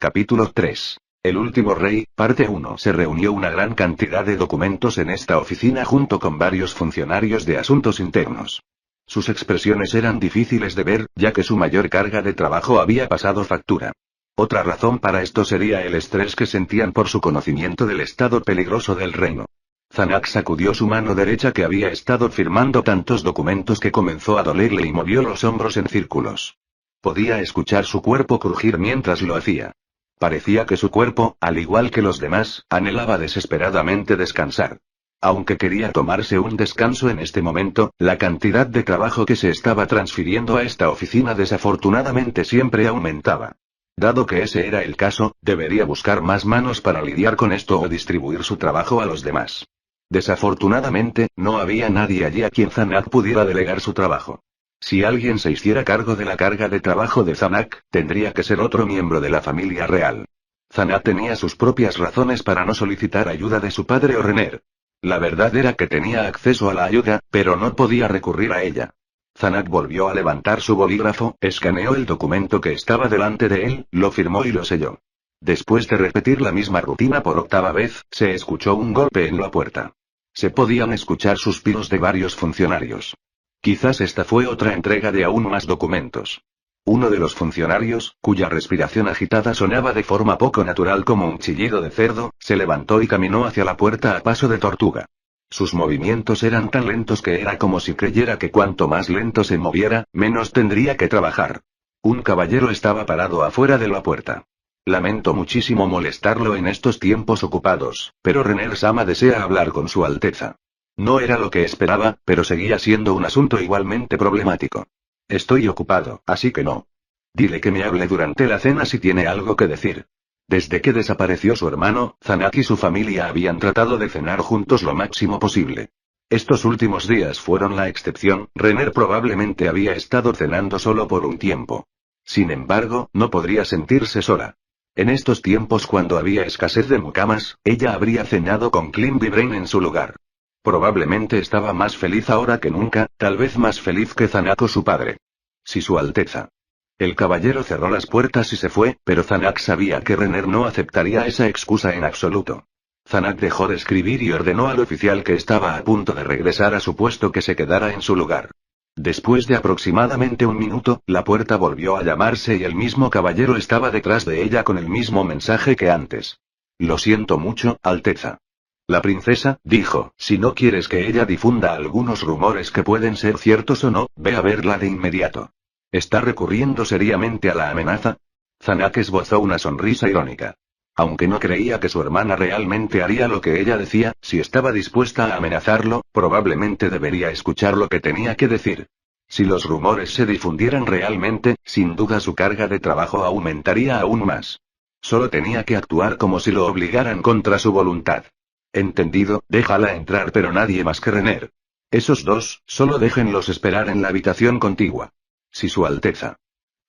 Capítulo 3. El último rey, parte 1. Se reunió una gran cantidad de documentos en esta oficina junto con varios funcionarios de asuntos internos. Sus expresiones eran difíciles de ver, ya que su mayor carga de trabajo había pasado factura. Otra razón para esto sería el estrés que sentían por su conocimiento del estado peligroso del reino. Zanak sacudió su mano derecha que había estado firmando tantos documentos que comenzó a dolerle y movió los hombros en círculos. Podía escuchar su cuerpo crujir mientras lo hacía. Parecía que su cuerpo, al igual que los demás, anhelaba desesperadamente descansar. Aunque quería tomarse un descanso en este momento, la cantidad de trabajo que se estaba transfiriendo a esta oficina desafortunadamente siempre aumentaba. Dado que ese era el caso, debería buscar más manos para lidiar con esto o distribuir su trabajo a los demás. Desafortunadamente, no había nadie allí a quien Zanak pudiera delegar su trabajo. Si alguien se hiciera cargo de la carga de trabajo de Zanak, tendría que ser otro miembro de la familia real. Zanak tenía sus propias razones para no solicitar ayuda de su padre o Renner. La verdad era que tenía acceso a la ayuda, pero no podía recurrir a ella. Zanak volvió a levantar su bolígrafo, escaneó el documento que estaba delante de él, lo firmó y lo selló. Después de repetir la misma rutina por octava vez, se escuchó un golpe en la puerta. Se podían escuchar suspiros de varios funcionarios. Quizás esta fue otra entrega de aún más documentos. Uno de los funcionarios, cuya respiración agitada sonaba de forma poco natural como un chillido de cerdo, se levantó y caminó hacia la puerta a paso de tortuga. Sus movimientos eran tan lentos que era como si creyera que cuanto más lento se moviera, menos tendría que trabajar. Un caballero estaba parado afuera de la puerta. Lamento muchísimo molestarlo en estos tiempos ocupados, pero Renner-sama desea hablar con su Alteza. No era lo que esperaba, pero seguía siendo un asunto igualmente problemático. Estoy ocupado, así que no. Dile que me hable durante la cena si tiene algo que decir. Desde que desapareció su hermano, Zanak y su familia habían tratado de cenar juntos lo máximo posible. Estos últimos días fueron la excepción, Renner probablemente había estado cenando solo por un tiempo. Sin embargo, no podría sentirse sola. En estos tiempos cuando había escasez de mucamas, ella habría cenado con Klim Vibrain en su lugar. Probablemente estaba más feliz ahora que nunca, tal vez más feliz que Zanak o su padre. Si Su Alteza. El caballero cerró las puertas y se fue, pero Zanak sabía que Renner no aceptaría esa excusa en absoluto. Zanak dejó de escribir y ordenó al oficial que estaba a punto de regresar a su puesto que se quedara en su lugar. Después de aproximadamente un minuto, la puerta volvió a llamarse y el mismo caballero estaba detrás de ella con el mismo mensaje que antes. Lo siento mucho, Alteza. La princesa, dijo, si no quieres que ella difunda algunos rumores que pueden ser ciertos o no, ve a verla de inmediato. ¿Está recurriendo seriamente a la amenaza? Zanak esbozó una sonrisa irónica. Aunque no creía que su hermana realmente haría lo que ella decía, si estaba dispuesta a amenazarlo, probablemente debería escuchar lo que tenía que decir. Si los rumores se difundieran realmente, sin duda su carga de trabajo aumentaría aún más. Solo tenía que actuar como si lo obligaran contra su voluntad. Entendido, déjala entrar pero nadie más que Renner. Esos dos, solo déjenlos esperar en la habitación contigua. Si Su Alteza.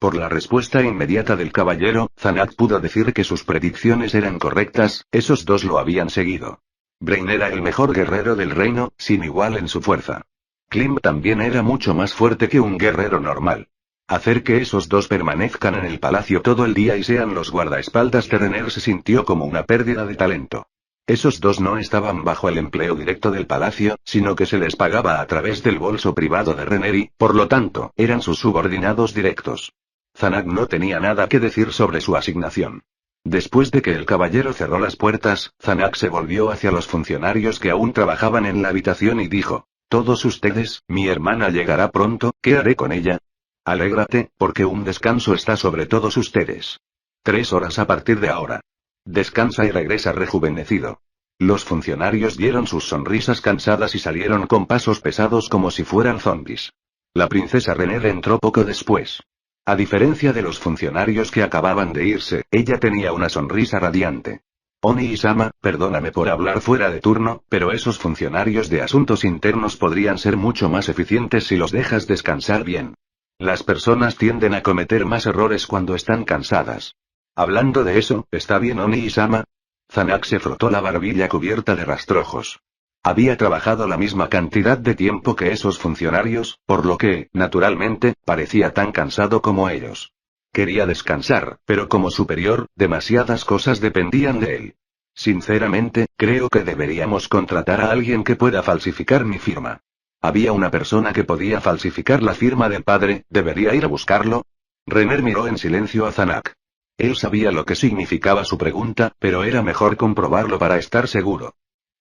Por la respuesta inmediata del caballero, Zanak pudo decir que sus predicciones eran correctas, esos dos lo habían seguido. Brain era el mejor guerrero del reino, sin igual en su fuerza. Klim también era mucho más fuerte que un guerrero normal. Hacer que esos dos permanezcan en el palacio todo el día y sean los guardaespaldas de Renner se sintió como una pérdida de talento. Esos dos no estaban bajo el empleo directo del palacio, sino que se les pagaba a través del bolso privado de Renner y, por lo tanto, eran sus subordinados directos. Zanak no tenía nada que decir sobre su asignación. Después de que el caballero cerró las puertas, Zanak se volvió hacia los funcionarios que aún trabajaban en la habitación y dijo, todos ustedes, mi hermana llegará pronto, ¿qué haré con ella? Alégrate, porque un descanso está sobre todos ustedes. 3 horas a partir de ahora. Descansa y regresa rejuvenecido. Los funcionarios dieron sus sonrisas cansadas y salieron con pasos pesados como si fueran zombies. La princesa Renner entró poco después. A diferencia de los funcionarios que acababan de irse, ella tenía una sonrisa radiante. Oni-sama, perdóname por hablar fuera de turno, pero esos funcionarios de asuntos internos podrían ser mucho más eficientes si los dejas descansar bien. Las personas tienden a cometer más errores cuando están cansadas. Hablando de eso, ¿está bien Oni-sama? Zanak se frotó la barbilla cubierta de rastrojos. Había trabajado la misma cantidad de tiempo que esos funcionarios, por lo que, naturalmente, parecía tan cansado como ellos. Quería descansar, pero como superior, demasiadas cosas dependían de él. Sinceramente, creo que deberíamos contratar a alguien que pueda falsificar mi firma. Había una persona que podía falsificar la firma del padre, ¿debería ir a buscarlo? Renner miró en silencio a Zanak. Él sabía lo que significaba su pregunta, pero era mejor comprobarlo para estar seguro.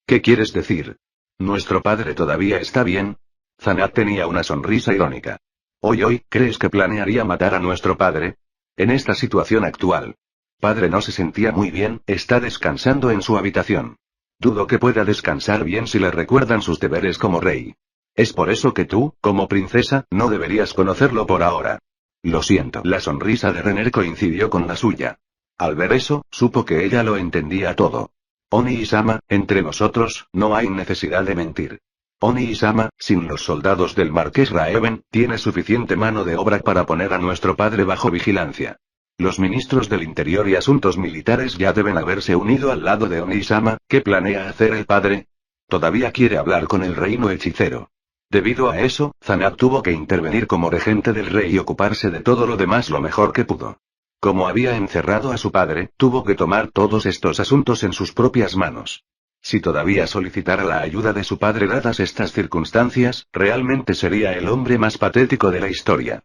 ¿Qué quieres decir? ¿Nuestro padre todavía está bien? Zanak tenía una sonrisa irónica. Hoy, ¿crees que planearía matar a nuestro padre? En esta situación actual. Padre no se sentía muy bien, está descansando en su habitación. Dudo que pueda descansar bien si le recuerdan sus deberes como rey. Es por eso que tú, como princesa, no deberías conocerlo por ahora. Lo siento. La sonrisa de Renner coincidió con la suya. Al ver eso, supo que ella lo entendía todo. Oni-sama, entre nosotros, no hay necesidad de mentir. Oni-sama, sin los soldados del Marqués Raeven, tiene suficiente mano de obra para poner a nuestro padre bajo vigilancia. Los ministros del Interior y Asuntos Militares ya deben haberse unido al lado de Oni-sama. ¿Qué planea hacer el padre? Todavía quiere hablar con el reino hechicero. Debido a eso, Zanak tuvo que intervenir como regente del rey y ocuparse de todo lo demás lo mejor que pudo. Como había encerrado a su padre, tuvo que tomar todos estos asuntos en sus propias manos. Si todavía solicitara la ayuda de su padre dadas estas circunstancias, realmente sería el hombre más patético de la historia.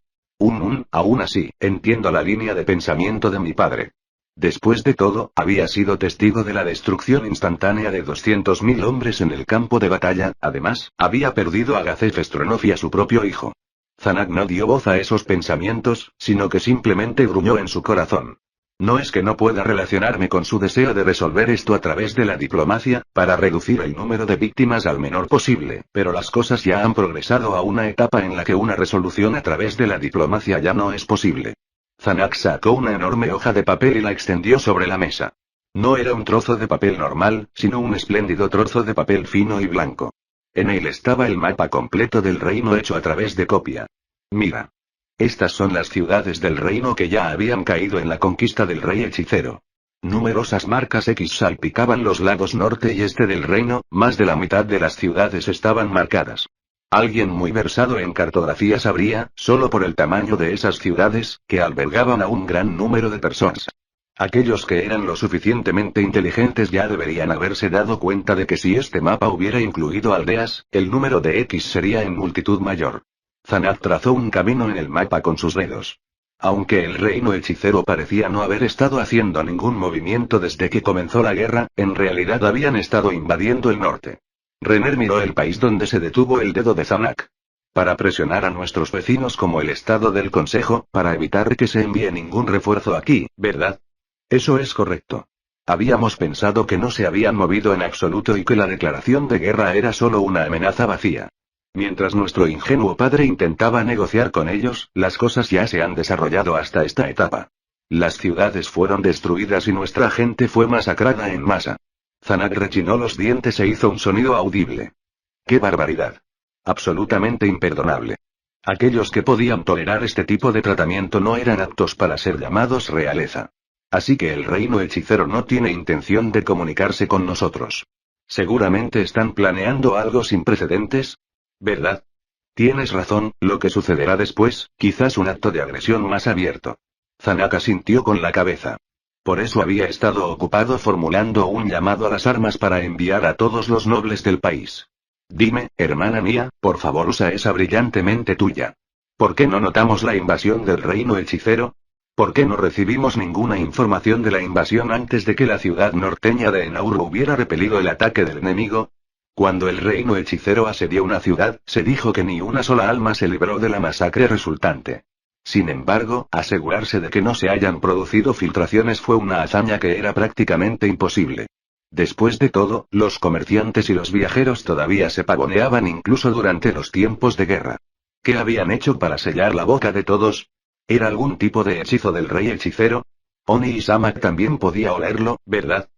Aún así, entiendo la línea de pensamiento de mi padre. Después de todo, había sido testigo de la destrucción instantánea de 200.000 hombres en el campo de batalla, además, había perdido a Gazef Stronov y a su propio hijo. Zanak no dio voz a esos pensamientos, sino que simplemente gruñó en su corazón. No es que no pueda relacionarme con su deseo de resolver esto a través de la diplomacia, para reducir el número de víctimas al menor posible, pero las cosas ya han progresado a una etapa en la que una resolución a través de la diplomacia ya no es posible. Zanak sacó una enorme hoja de papel y la extendió sobre la mesa. No era un trozo de papel normal, sino un espléndido trozo de papel fino y blanco. En él estaba el mapa completo del reino hecho a través de copia. Mira. Estas son las ciudades del reino que ya habían caído en la conquista del rey hechicero. Numerosas marcas X salpicaban los lados norte y este del reino, más de la mitad de las ciudades estaban marcadas. Alguien muy versado en cartografía sabría, solo por el tamaño de esas ciudades, que albergaban a un gran número de personas. Aquellos que eran lo suficientemente inteligentes ya deberían haberse dado cuenta de que si este mapa hubiera incluido aldeas, el número de X sería en multitud mayor. Zanak trazó un camino en el mapa con sus dedos. Aunque el reino hechicero parecía no haber estado haciendo ningún movimiento desde que comenzó la guerra, en realidad habían estado invadiendo el norte. Renner miró el país donde se detuvo el dedo de Zanak. Para presionar a nuestros vecinos como el estado del Consejo, para evitar que se envíe ningún refuerzo aquí, ¿verdad? Eso es correcto. Habíamos pensado que no se habían movido en absoluto y que la declaración de guerra era solo una amenaza vacía. Mientras nuestro ingenuo padre intentaba negociar con ellos, las cosas ya se han desarrollado hasta esta etapa. Las ciudades fueron destruidas y nuestra gente fue masacrada en masa. Zanak rechinó los dientes e hizo un sonido audible. ¡Qué barbaridad! Absolutamente imperdonable. Aquellos que podían tolerar este tipo de tratamiento no eran aptos para ser llamados realeza. Así que el reino hechicero no tiene intención de comunicarse con nosotros. Seguramente están planeando algo sin precedentes, ¿verdad? Tienes razón, lo que sucederá después, quizás un acto de agresión más abierto. Zanak asintió con la cabeza. Por eso había estado ocupado formulando un llamado a las armas para enviar a todos los nobles del país. Dime, hermana mía, por favor usa esa brillante mente tuya. ¿Por qué no notamos la invasión del reino hechicero? ¿Por qué no recibimos ninguna información de la invasión antes de que la ciudad norteña de Enauru hubiera repelido el ataque del enemigo? Cuando el reino hechicero asedió una ciudad, se dijo que ni una sola alma se libró de la masacre resultante. Sin embargo, asegurarse de que no se hayan producido filtraciones fue una hazaña que era prácticamente imposible. Después de todo, los comerciantes y los viajeros todavía se pavoneaban incluso durante los tiempos de guerra. ¿Qué habían hecho para sellar la boca de todos? ¿Era algún tipo de hechizo del rey hechicero? Oni y Samak también podía olerlo, ¿verdad?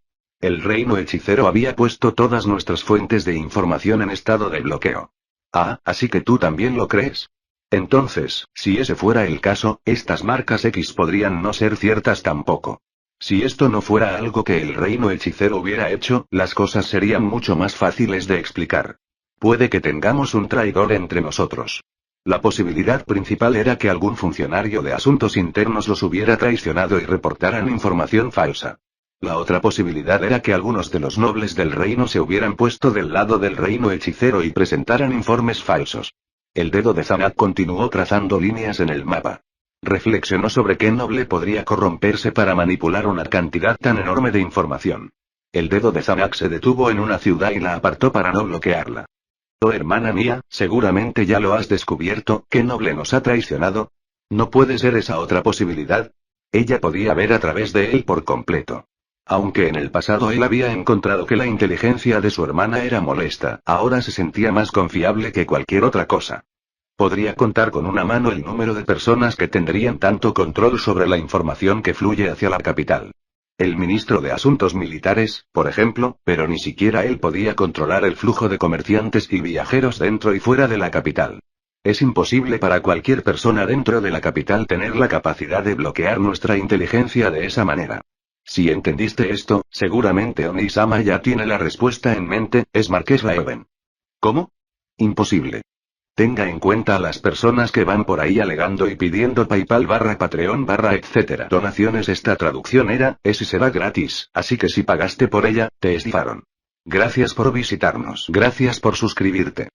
El reino hechicero había puesto todas nuestras fuentes de información en estado de bloqueo. Ah, así que tú también lo crees. Entonces, si ese fuera el caso, estas marcas X podrían no ser ciertas tampoco. Si esto no fuera algo que el reino hechicero hubiera hecho, las cosas serían mucho más fáciles de explicar. Puede que tengamos un traidor entre nosotros. La posibilidad principal era que algún funcionario de asuntos internos los hubiera traicionado y reportaran información falsa. La otra posibilidad era que algunos de los nobles del reino se hubieran puesto del lado del reino hechicero y presentaran informes falsos. El dedo de Zanak continuó trazando líneas en el mapa. Reflexionó sobre qué noble podría corromperse para manipular una cantidad tan enorme de información. El dedo de Zanak se detuvo en una ciudad y la apartó para no bloquearla. Oh, hermana mía, seguramente ya lo has descubierto, ¿qué noble nos ha traicionado? No puede ser esa otra posibilidad. Ella podía ver a través de él por completo. Aunque en el pasado él había encontrado que la inteligencia de su hermana era molesta, ahora se sentía más confiable que cualquier otra cosa. Podría contar con una mano el número de personas que tendrían tanto control sobre la información que fluye hacia la capital. El ministro de Asuntos Militares, por ejemplo, pero ni siquiera él podía controlar el flujo de comerciantes y viajeros dentro y fuera de la capital. Es imposible para cualquier persona dentro de la capital tener la capacidad de bloquear nuestra inteligencia de esa manera. Si entendiste esto, seguramente Onisama ya tiene la respuesta en mente, es Marqués Raven. ¿Cómo? Imposible. Tenga en cuenta a las personas que van por ahí alegando y pidiendo PayPal /Patreon etc. donaciones. Esta traducción es y será gratis, así que si pagaste por ella, te estafaron. Gracias por visitarnos. Gracias por suscribirte.